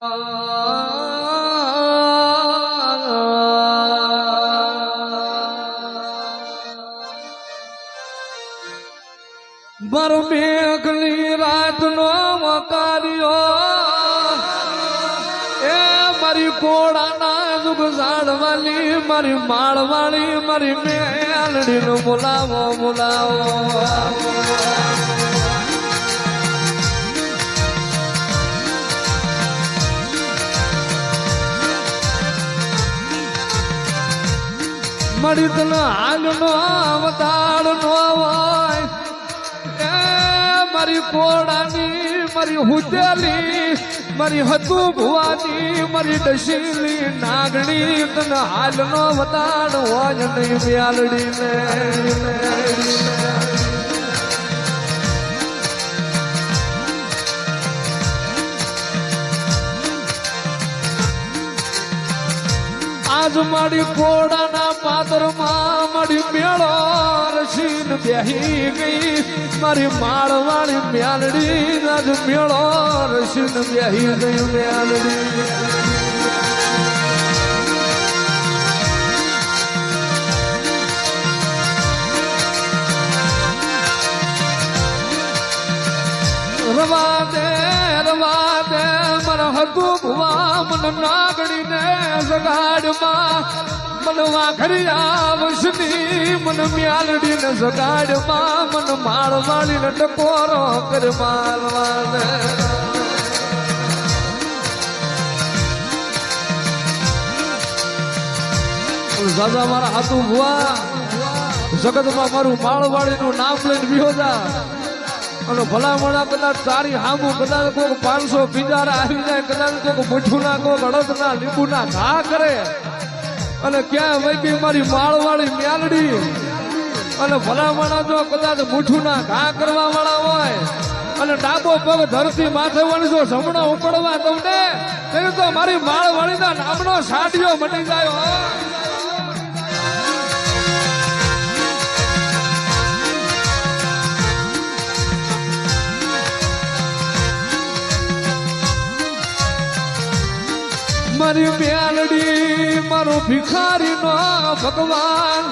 મારો મેઘની રાતનો મકાર્યો એ મારી કોડાના જુગ ઝાડવાલી મારી માળવાળી મારી મેલડીનો બોલાવો બોલાવો મળી તને હાલનો અવતારનો હોય એ મારી કોડાની મારી હુતેલી મારી હતું ભુવાની મારી ડશીલી નાગણી તને હાલનો અવતાર હોય નહીં મ્યાલડી ને આજ મારી કોડાના પાદરમાં મારી મેળો રસીન બેહી ગઈ મારી માળવાળી મ્યાલડી આજ મેળો રસીન બેહી ગઈ મ્યાલડી રવા દે મારા હતું ભુવા મન નાગડીને જગાડમાં મન વાઘરિયા વસની મન મ્યાલડીને જગાડમાં મન માળવાળીને ટકોરો કર મારવાને દાદા મારા હતું ભુવા જગતમાં મારું માળવાળીનું નામ લઈને વિહોદા અને ભલામણા કદાચ તારી હામું કદાચ કોઈક 500 બિજારા આવી જાય કદાચ કોઈક મીઠુંના કોઈક અડદના લીંબુના ઘા કરે અને ક્યાં વૈકી મારી માળવાળી મ્યાલડી અને ભલામણા જો કદાચ મીઠુંના ઘા કરવા વાળા હોય અને ડાબો પગ ધરતી માથે વળી જો જમણો ઉપડવા તમને તેને તો મારી માળવાળીના નામનો સાડિયો મટી જાય મારી મ્યાલડી મારો ભિખારી નો ભગવાન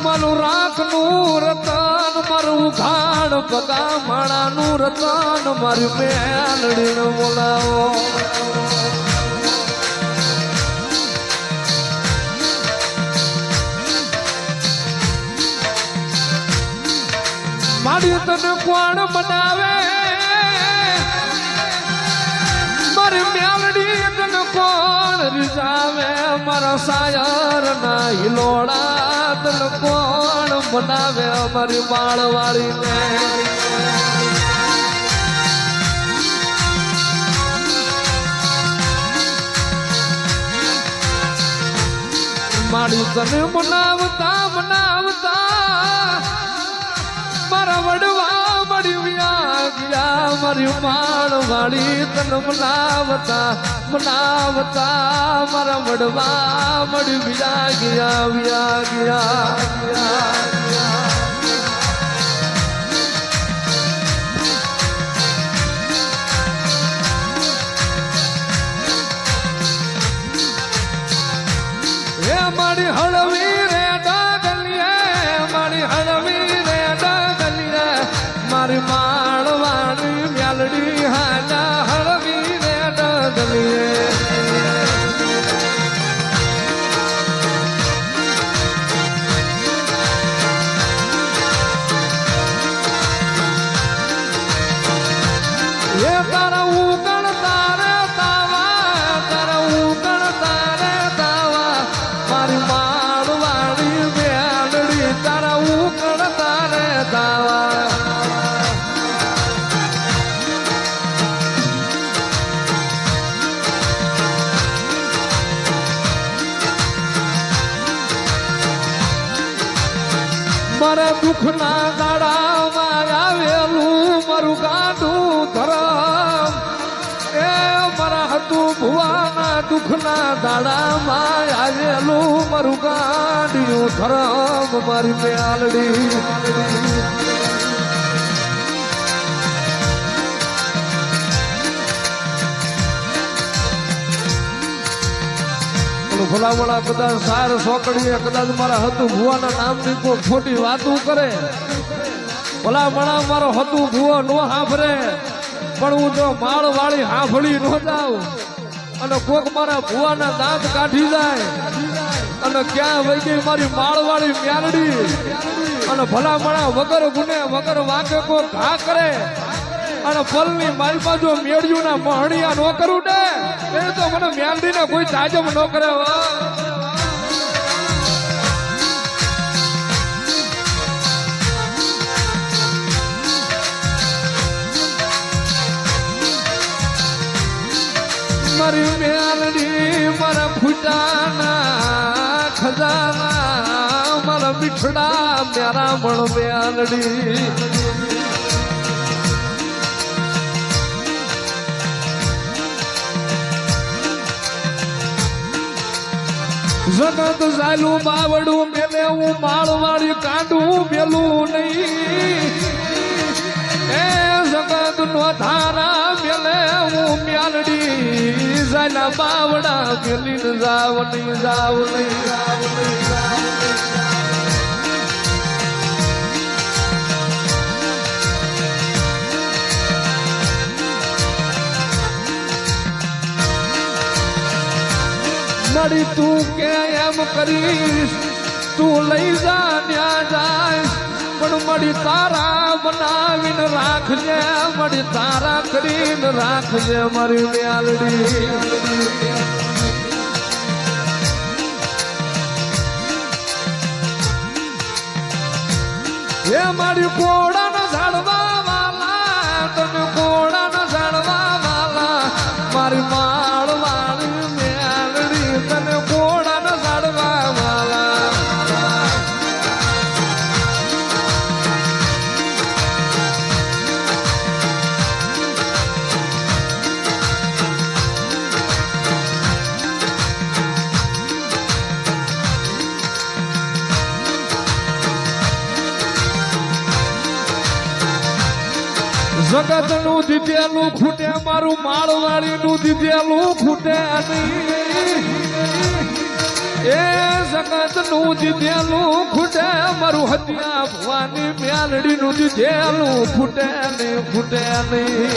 મારું રાખનું રતન મારું ઉઘાડ પગા માણાનું રતન મારી મ્યાલડી નો બોલાવો મારી તને કોણ બનાવે મારી મ્યાલડી તને કોણ રીઝાવે મારા સાયર ના હિલોડા તને કોણ બનાવે મારી માળવાળી ને મારી તને મનાવતા મારા વડવા મળી ગયા મારી માળવાળી તને મનાવતા મારા વડવા મળી ગયા હે મારી હળવી રે ડાગલીએ મારી હળવી રે ડાગલીએ મારી માળવાળી મ્યાલડી હાલા હળવી રે ડાગલીએ એ તારા ઉકળ તારે તાવા મારી માળવાળી મ્યાલડી તારા ઉકળ તારે તાવા મારા દુઃખના દાડામાં આવેલું મારું ગાંડું ધરમ એ મારા હતું ભુવાના દુઃખના દાડામાં આવેલું મારું ગાંડિયું ધરમ મારી મ્યાલડી ભલામણા કદાચ સાર સોકડીએ કદાચ મારા હતું ભુવાના નામની કોઈ ખોટી વાતું કરે, ભલામણા મારો હતું ભુવો નો સાંભળે, પણ હું જો માળ વાળી સાંભળી નો જાઉં અને કોક મારા ભુવાના દાંત કાઢી જાય અને ક્યાં વહી ગઈ મારી માળ વાળી મ્યાલડી અને ભલામણા વગર ગુને વગર વાંકે કોઈ ઘા કરે અને પલની માલમાં જો મેળ્યું ના મહણિયા નો કરું ને એ તો મને મ્યાલડી ને કોઈ તાજમ ન કરે. મારી મ્યાલડી મારા ફૂટાના ખજાના મારા મીઠડા મ્યારા મણ મ્યાલડી જગત ઝાલું બાવડું મેલે હું માળવાળી કાંડું મેલું નહીં, એ જગત નો ધારા મેલે હું મ્યાલડી ઝાલા બાવડા મેલીને જાવ નહીં જાવ નહીં જાવ નહીં જાવ નહીં. મારી તું કે એમ કરીશ તું લઈ જા ન્યા જાય પણ મારી તારા બનાવીને રાખજે, મારી તારા કરીને રાખજે મારી મ્યાલડી. એ મારી કોડાના ઝાડવા વાલા તમે કોડાના ઝાડવા વાલા મારી માળ વાળી મ્યાલડી તને કોડાના ઝાડવા વાલા. જગત નું દીધેલું ખૂટે મારું માળવાળી નું દીધેલું ખૂટે નહીં, એ જગત નું દીધેલું ખૂટે મારું હત્યા ભવાની મ્યાલડી નું દીધેલું ખૂટે નહીં ખૂટે નહીં.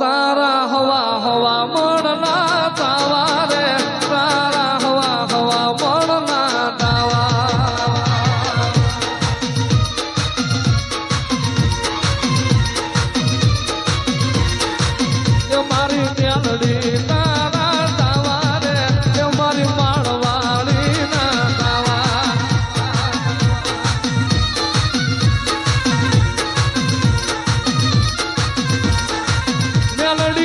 તારા હવા હવા મણના તાવા રે તારા હવા હવા મણના તાવા મારી મ્યાલડી તારા તાવા રે મારી માળવાળી ના તાવા. મ્યાલડી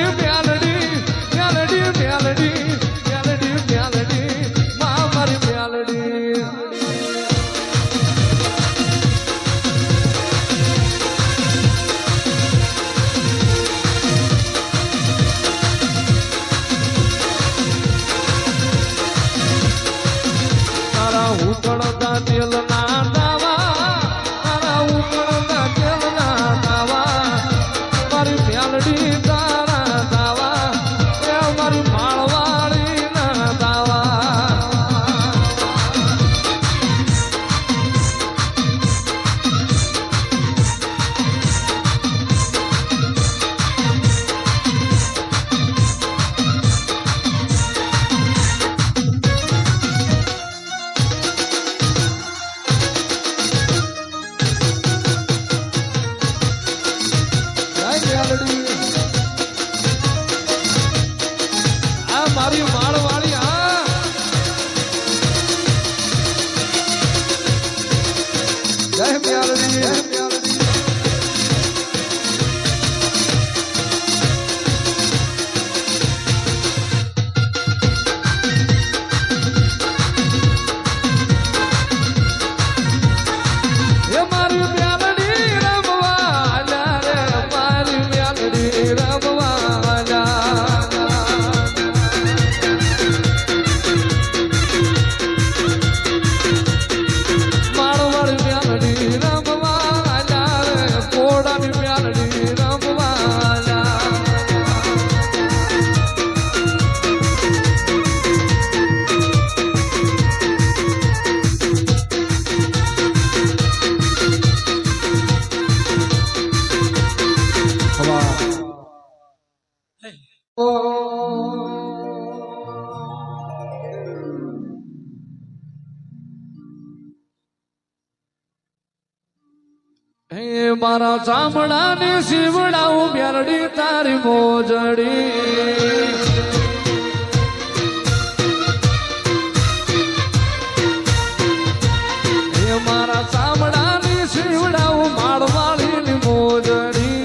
મારી માળવાળી હા જય મ્યાલડી જય મ્યાલડી મારા ચામડા ને શિવડાવું મ્યાલડી તારી મોજડી મારા ચામડા ને શિવડાવું માળવાળી ની મોજડી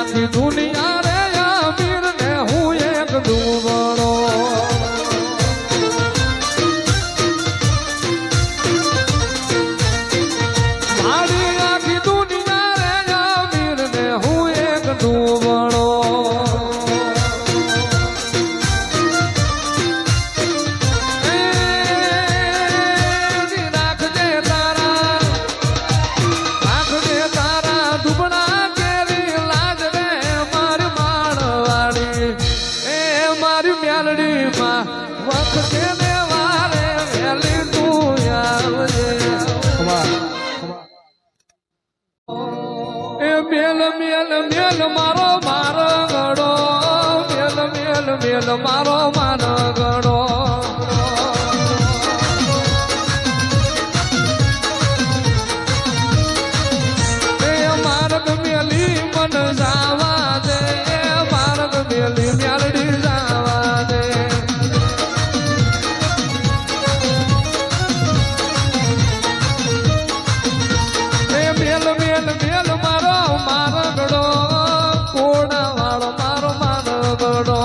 આખી દુનિયા રે અમીર ને હું એક દુબળો મારી આખી દુનિયા રે અમીર ને હું એક દુબળો વખતે ને વારે વેલી તું આવજે એ મેલ મેલ મેલ મારો મારો ગણો મેલ મેલ મેલ મારો મારો ગણો એ માર્ગ મેલી મન જાવા દે માર્ગ મેલી મ્યાલડી જાવા દે મેલ મારો મારગડો કોડા વાળો મારો મારગડો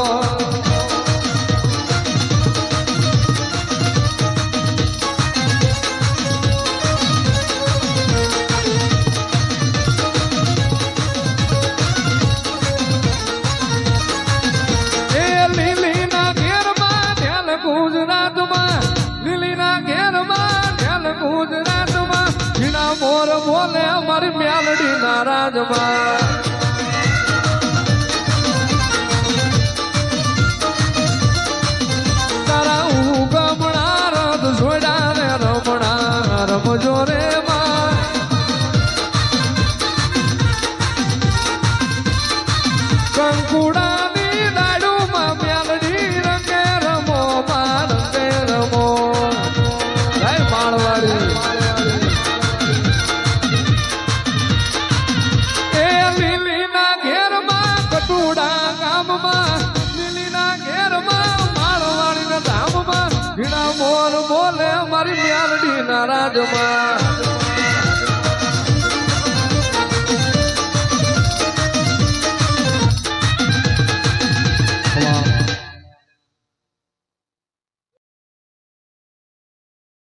એ લીલીના ઘેરમાં ધ્યાન ગુજરાતમાં લીલીના ઘેરમાં ધ્યાન ગુજરાતમાં જીણા મોર બોલે અમારી મ્યાલડી ના રાજમાં તારા ઉગમણા રથ જોડા ને રમણા રમજો રે માં કંકુડાની દાડુમાં મ્યાલડી રંગે રમો માં રંગે રમો જય માળવાડી મોર બોલે મારી મ્યાલડી ના રાજમાં